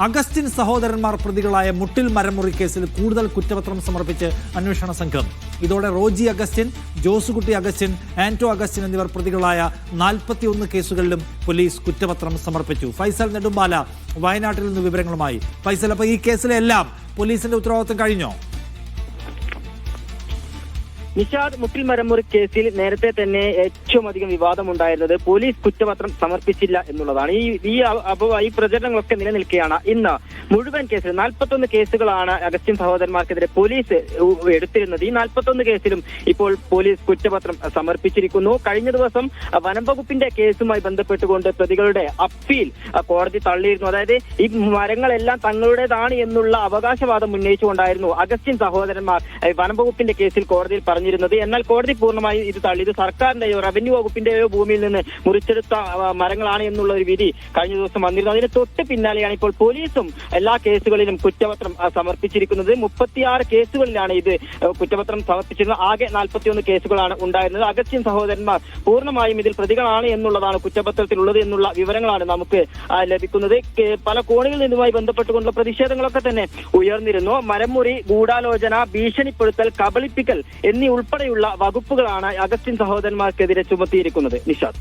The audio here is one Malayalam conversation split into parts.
അഗസ്റ്റിൻ സഹോദരന്മാർ പ്രതികളായ മുട്ടിൽ മരമുറി കേസിൽ കൂടുതൽ കുറ്റപത്രം സമർപ്പിച്ച് അന്വേഷണ സംഘം. ഇതോടെ റോജി അഗസ്റ്റിൻ, ജോസുകുട്ടി അഗസ്റ്റിൻ, ആന്റോ അഗസ്റ്റിൻ എന്നിവർ പ്രതികളായ 41 കേസുകളിലും പോലീസ് കുറ്റപത്രം സമർപ്പിച്ചു. ഫൈസൽ നെടുമ്പാല വയനാട്ടിൽ നിന്ന് വിവരങ്ങളുമായി. ഫൈസൽ, അപ്പോൾ ഈ കേസിലെല്ലാം പോലീസിന്റെ ഉത്തരവാദിത്വം കഴിഞ്ഞോ? നിഷാദ്, മുട്ടിൽ മരമുറി കേസിൽ നേരത്തെ തന്നെ ഏറ്റവും അധികം വിവാദമുണ്ടായിരുന്നത് പോലീസ് കുറ്റപത്രം സമർപ്പിച്ചില്ല എന്നുള്ളതാണ്. ഈ പ്രചരണങ്ങളൊക്കെ നിലനിൽക്കുകയാണ്. ഇന്ന് മുഴുവൻ കേസിൽ 41 കേസുകളാണ് അഗസ്റ്റിൻ സഹോദരന്മാർക്കെതിരെ പോലീസ് എടുത്തിരുന്നത്. ഈ 41 കേസിലും ഇപ്പോൾ പോലീസ് കുറ്റപത്രം സമർപ്പിച്ചിരിക്കുന്നു. കഴിഞ്ഞ ദിവസം വനം വകുപ്പിന്റെ കേസുമായി ബന്ധപ്പെട്ടുകൊണ്ട് പ്രതികളുടെ അപ്പീൽ കോടതി തള്ളിയിരുന്നു. അതായത് ഈ മരങ്ങളെല്ലാം തങ്ങളുടേതാണ് എന്നുള്ള അവകാശവാദം ഉന്നയിച്ചുകൊണ്ടായിരുന്നു അഗസ്റ്റിൻ സഹോദരന്മാർ വനം വകുപ്പിന്റെ കേസിൽ കോടതിയിൽ പറഞ്ഞിരുന്നത്. എന്നാൽ കോടതി പൂർണ്ണമായി ഇത് തള്ളി. ഇത് സർക്കാരിന്റെയോ റവന്യൂ വകുപ്പിന്റെയോ ഭൂമിയിൽ നിന്ന് മുറിച്ചെടുത്ത മരങ്ങളാണ് എന്നുള്ള ഒരു വിധി കഴിഞ്ഞ ദിവസം വന്നിരുന്നു. അതിന് തൊട്ട് പിന്നാലെയാണ് ഇപ്പോൾ പോലീസും എല്ലാ കേസുകളിലും കുറ്റപത്രം സമർപ്പിച്ചിരിക്കുന്നത്. 36 കേസുകളിലാണ് ഇത് കുറ്റപത്രം സമർപ്പിച്ചിരുന്നത്. ആകെ 41 കേസുകളാണ് ഉണ്ടായിരുന്നത്. അഗസ്റ്റിൻ സഹോദരന്മാർ പൂർണ്ണമായും ഇതിൽ പ്രതികളാണ് എന്നുള്ളതാണ് കുറ്റപത്രത്തിലുള്ളത് എന്നുള്ള വിവരങ്ങളാണ് നമുക്ക് ലഭിക്കുന്നത്. പല കോണുകളിൽ നിന്നുമായി ബന്ധപ്പെട്ടുകൊണ്ടുള്ള പ്രതിഷേധങ്ങളൊക്കെ തന്നെ ഉയർന്നിരുന്നു. മരമുറി, ഗൂഢാലോചന, ഭീഷണിപ്പെടുത്തൽ, കബളിപ്പിക്കൽ എന്നീ ഉൾപ്പെടെയുള്ള വകുപ്പുകളാണ് അഗസ്റ്റിൻ സഹോദരന്മാർക്കെതിരെ ചുമത്തിയിരിക്കുന്നത്. നിഷാദ്,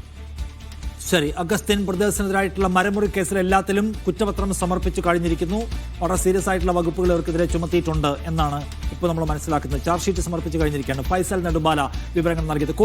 ശരി. അഗസ്റ്റിൻ ബ്രദേഴ്സിനെതിരായിട്ടുള്ള മരമുറി കേസിൽ എല്ലാത്തിലും കുറ്റപത്രം സമർപ്പിച്ചു കഴിഞ്ഞിരിക്കുന്നു. വളരെ സീരിയസ് ആയിട്ടുള്ള വകുപ്പുകൾ ഇവർക്കെതിരെ ചുമത്തിയിട്ടുണ്ട് എന്നാണ് ഇപ്പോൾ നമ്മൾ മനസ്സിലാക്കുന്നത്. ചാർജ് ഷീറ്റ് സമർപ്പിച്ചു കഴിഞ്ഞിരിക്കുകയാണ്. ഫൈസൽ നെടുമ്പാല വിവരങ്ങൾ നൽകിയത്.